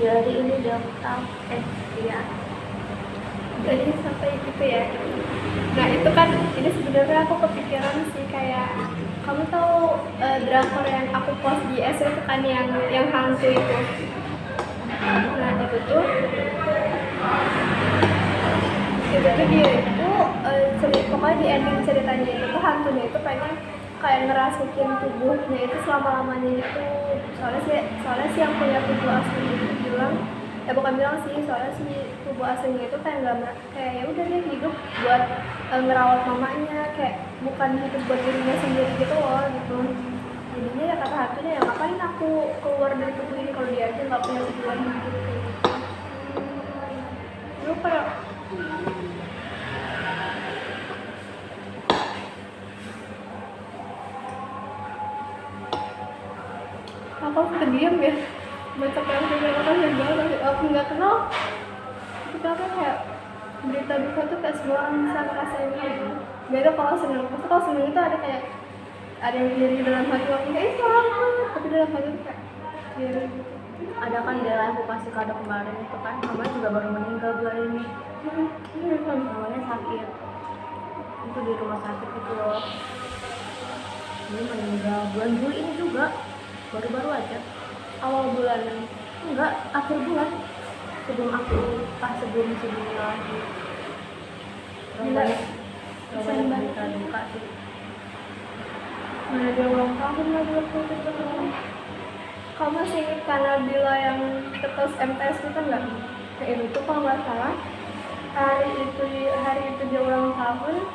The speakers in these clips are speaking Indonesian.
Jadi ini daftar ya. Jadi sampai gitu ya. Nah itu kan ini sebenarnya aku kepikiran sih kayak kamu tahu drakor yang aku post di SW itu kan yang hantu itu. Nah itu tuh dia itu pokoknya di ending ceritanya itu tuh hantunya itu pengen kayak ngerasukin tubuhnya itu selama-lamanya itu. Soalnya sih yang punya tubuh asli itu bilang, ya bukan bilang sih, soalnya si tubuh aslinya itu kayak nggak, kayak ya udah dia hidup buat ngerawat mamanya, kayak bukan hidup buat dirinya sendiri gitu loh gitu. Jadinya ya kata hantunya, ya ngapain aku keluar dari tubuh ini kalau dia aja nggak punya tujuan hidup kayak gitu. Lu kayak aku terdiam ya baca orang yang aku nggak kenal. Kita kan kayak berita duka tuh kayak semua orang bisa ngerasain gitu. Beda kalau seneng, pasti kalau seneng itu ada kayak ada yang diri dalam hati aku kayak selamat, tapi dalam hati itu kayak diri gitu. Ada kan dia aku kasih kado kemarin itu kan, mamanya juga baru meninggal bulan ini. Mamanya sakit, itu di rumah sakit itu loh. Dia meninggal bulan Juli ini juga, baru-baru aja. Awal bulan Enggak, akhir bulan. Sebelum lagi. Gila. Banyak berita duka sih. Mana dia ulang tahun lagi waktu itu. Kamu masih ingat Kanabila yang ketus MTS itu nggak? Kayak itu kalau nggak salah hari itu dia ulang tahun,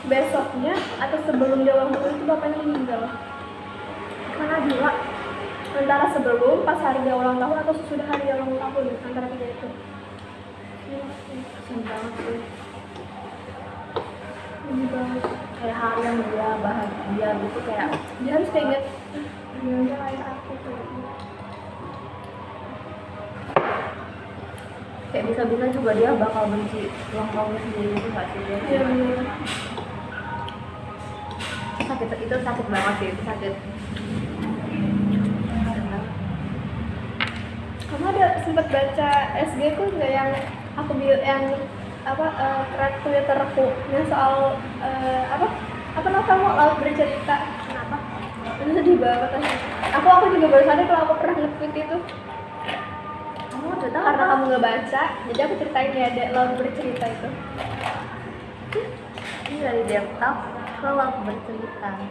besoknya atau sebelum dia ulang tahun itu bapaknya meninggal. Kanabila antara sebelum pas hari dia ulang tahun atau sesudah hari dia ulang tahun, antara tiga itu. Sedih banget sih. Ini banget. Kayak hari yang dia bahagia gitu, kayak Dia harus keinget dia kayak aku tuh. kayak bisa-bisa juga dia bakal benci ulang tahunnya sendiri gitu nggak sih dia? Iya benar. Itu sakit banget sih, itu sakit. Kamu ada sempat baca SG ku nggak yang aku yang thread Twitter aku yang soal apa novelmu Laut Bercerita? Kenapa? Itu sedih banget aja. Aku juga baru sadar kalau aku pernah nge-tweet itu. Kamu udah tahu Karena apa? kamu nggak baca, jadi aku ceritain ya ada Laut Bercerita itu. Ini dari laptop ke Laut Bercerita. Nah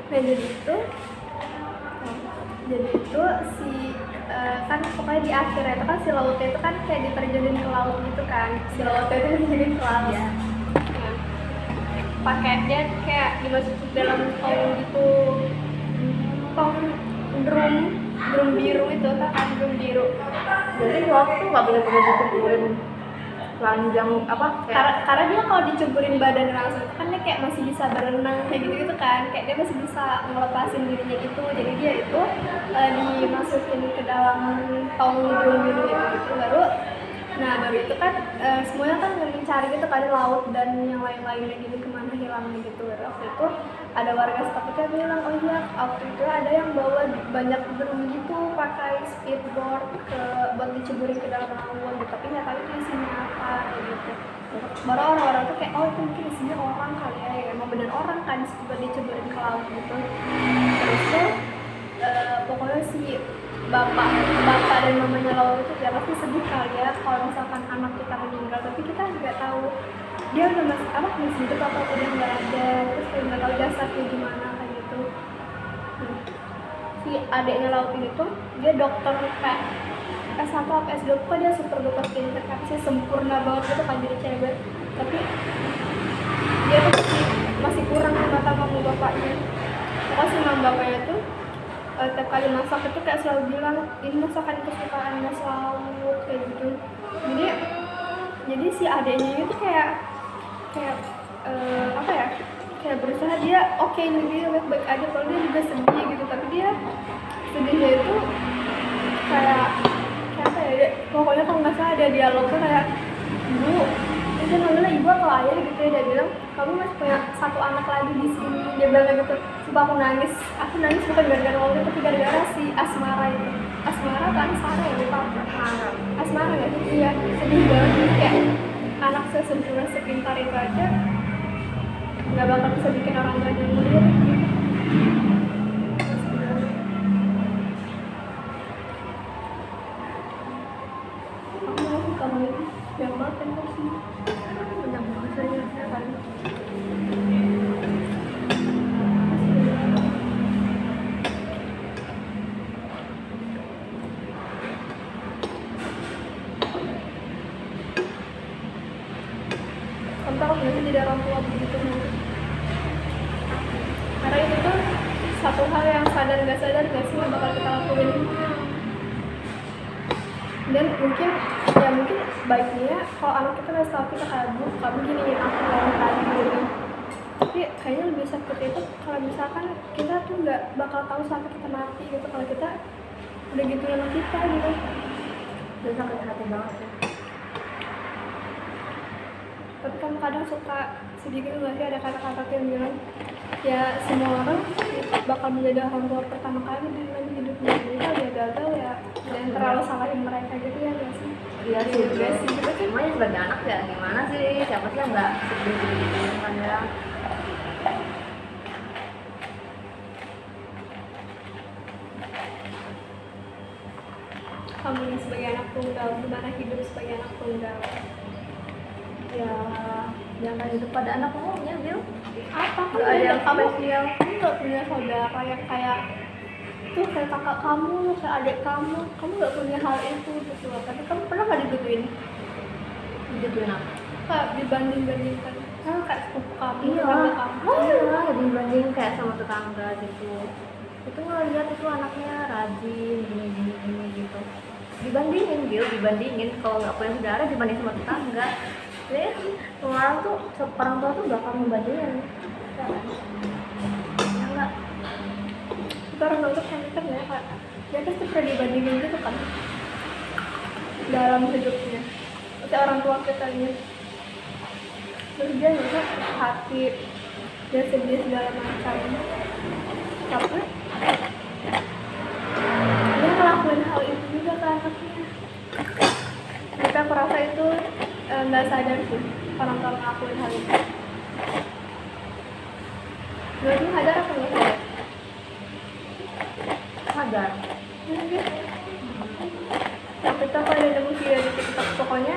jadi itu si kan pokoknya di akhirnya itu kan si lautnya itu kan kayak diterjunin ke laut gitu kan, si lautnya itu diterjunin ke laut ya. Nah, pakai dia kayak dimasukin dalam tong gitu, tong drum biru itu kan, drum biru. Jadi waktu tuh nggak boleh dicemburin telanjang apa kayak Karena dia kalau diceburin badan langsung itu kan dia kayak masih bisa berenang kayak gitu kan, kayak dia masih bisa ngelepasin dirinya gitu. Jadi dia itu dimasukin ke dalam tong drum biru itu baru itu kan semuanya kan mencari gitu kan di laut dan yang lain-lainnya gitu kemana hilangnya gitu. Baru waktu itu ada warga setempat bilang, oh iya waktu itu ada yang bawa banyak drum gitu pakai speedboard buat diceburin ke dalam laut gitu, tapi nggak tahu itu isinya apa kayak gitu. Baru orang-orang tuh kayak, oh itu mungkin isinya orang kali ya, emang bener orang kan buat diceburin ke laut gitu. Terus tuh pokoknya si bapak dan mamanya Laura itu ya pasti sedih kali ya kalau misalkan anak kita meninggal, tapi kita nggak tahu dia udah masih hidup atau udah nggak ada, terus kayak nggak tahu jasadnya gimana kayak gitu. Si adiknya Laut ini tuh dia dokter kayak S1 atau S2 kok, dia super dokter pinter kan sih, sempurna banget gitu kan jadi cewek, tapi dia tuh masih kurang di mata mama bapaknya. Pokoknya si mama bapaknya tuh tiap kali masak itu kayak selalu bilang ini masakan kesukaan Mas Laut kayak gitu. Jadi si adeknya itu kayak kayak berusaha dia oke, ini dia baik-baik aja, kalau dia juga sedih gitu, tapi dia sedihnya itu kayak apa ya, pokoknya kalau nggak salah ada dialognya kayak, Bu, itu namanya ibu atau ayah gitu ya, dia bilang kamu masih punya satu anak lagi di sini, dia bilang gitu. Sumpah aku nangis bukan gara-gara waktu, tapi gara-gara si Asmara itu. Asmara apa Sarah ya, lupa apa. Harap. Asmara ya, iya sedih banget kayak anak sesempurna sepintar itu aja nggak bakal bisa bikin orang tua yang melihat. Aku mau sih kamu ini yang banget kan sih. Benar banget seriusnya kan. Kamu tahu nggak sih jadi orang tua begitu nanti? Karena itu tuh satu hal yang sadar nggak sih yang bakal kita lakuin. Dan mungkin baiknya kalau anak kita nggak tahu kita kayak bu kamu giniin aku lawan tadi gitu. Tapi kayaknya lebih sakit itu kalau misalkan kita tuh nggak bakal tahu sampai kita mati gitu kalau kita udah gitu anak kita gitu. Itu sakit hati banget ya. Tapi kan kadang suka sedih gitu nggak sih ada kata-kata yang bilang ya semua orang bakal menjadi orang tua pertama kali di dalam hidupnya. Jadi kalau dia gagal ya jangan terlalu salahin mereka gitu ya nggak sih? Iya sih, juga sih gitu kan. semuanya sebagai anak ya gimana sih, siapa sih yang nggak sedih gitu kan ya. Kamu nih sebagai anak tunggal gimana hidup sebagai anak tunggal? Ya jangan hidup pada anak umumnya Bil. Apa kan Nggak ada yang kamu spesial. nggak punya saudara yang kayak tuh kayak kakak kamu kayak adik kamu nggak punya hal itu gitu loh. Tapi kamu pernah nggak digituin Digituin apa? kayak dibandingkan kayak sepupu kamu Iya, tetangga kamu iya, dibanding kayak sama tetangga gitu. Itu ngeliat itu anaknya rajin, gini gitu. Dibandingin, Bil, dibandingin. Kalau nggak punya saudara dibanding sama tetangga. Jadi semua orang tuh, orang tua tuh bakal membandingin. Ya kan? Ya enggak? itu orang tua tuh kan ya kayak dia pasti pernah dibandingin gitu kan dalam hidupnya. Kayak orang tua kita ini terus dia juga hati dia sedih segala macam tapi dia ngelakuin hal itu juga ke anaknya. Tapi aku rasa itu nggak sadar sih orang tua ngelakuin hal itu. Berarti sadar apa nggak sadar? Sadar. Waktu itu aku ada nemu video di TikTok pokoknya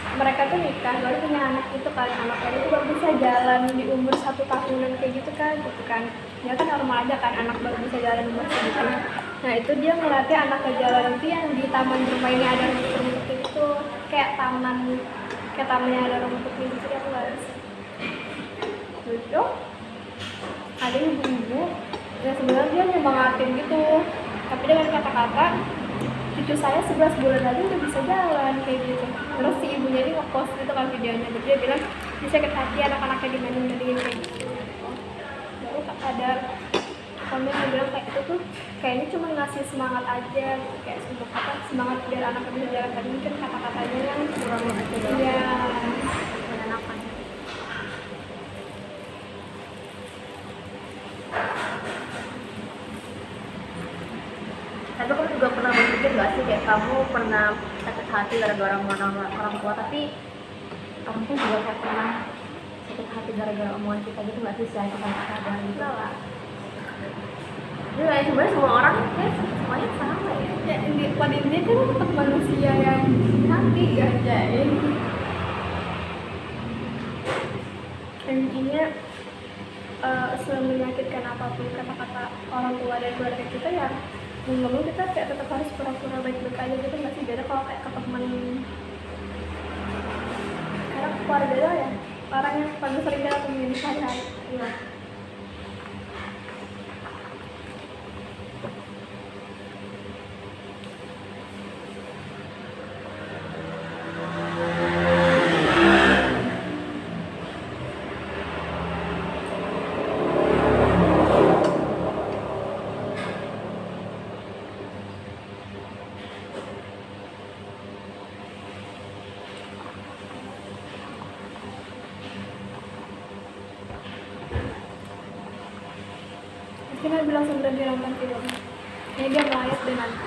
mereka tuh nikah baru punya anak gitu kan, anaknya itu baru bisa jalan di umur 1 tahunan kayak gitu kan ya kan normal aja kan anak baru bisa jalan umur segitu. Nah itu dia ngelatih anaknya jalan itu yang di taman rumah ini ada rumput-rumput itu kayak tamannya ada rumputnya gitu ya aku nggak bisa. Terus itu ada ibu-ibu yang sebenarnya dia nyemangatin gitu tapi dengan kata-kata cucu saya 11 bulan lagi udah bisa jalan kayak gitu. Terus si ibunya ini nge-post gitu kan videonya, dia bilang bisa sakit hati anak-anaknya dibanding-bandingin kayak gitu. Baru ada komen yang bilang kayak itu tuh kayaknya cuma ngasih semangat aja gitu, kayak semangat biar anaknya bisa jalan, tapi mungkin kata-katanya yang Kurang aja ya menyenangkan. Tapi kamu juga pernah berpikir gak sih kayak kamu pernah sakit hati gara-gara orang tua, tapi kamu pun juga kayak pernah sakit hati gara-gara omongan kita gitu gak sih, saya kita nggak sadar gitu lah. Jadi kayak sebenarnya semua orang ya semuanya sama ya. ya pada intinya kan tetap manusia yang hati aja ya. Intinya semenyakitkan apapun kata-kata orang tua dan keluarga kita ya ngomong kita kayak tetap harus pura-pura baik-baik aja gitu nggak sih, beda kalau kayak ke temen karena keluarga lo ya orang yang paling sering kita temuin sehari-hari. Iya. Mungkin Nabi langsung berhenti nonton film dia melayat dengan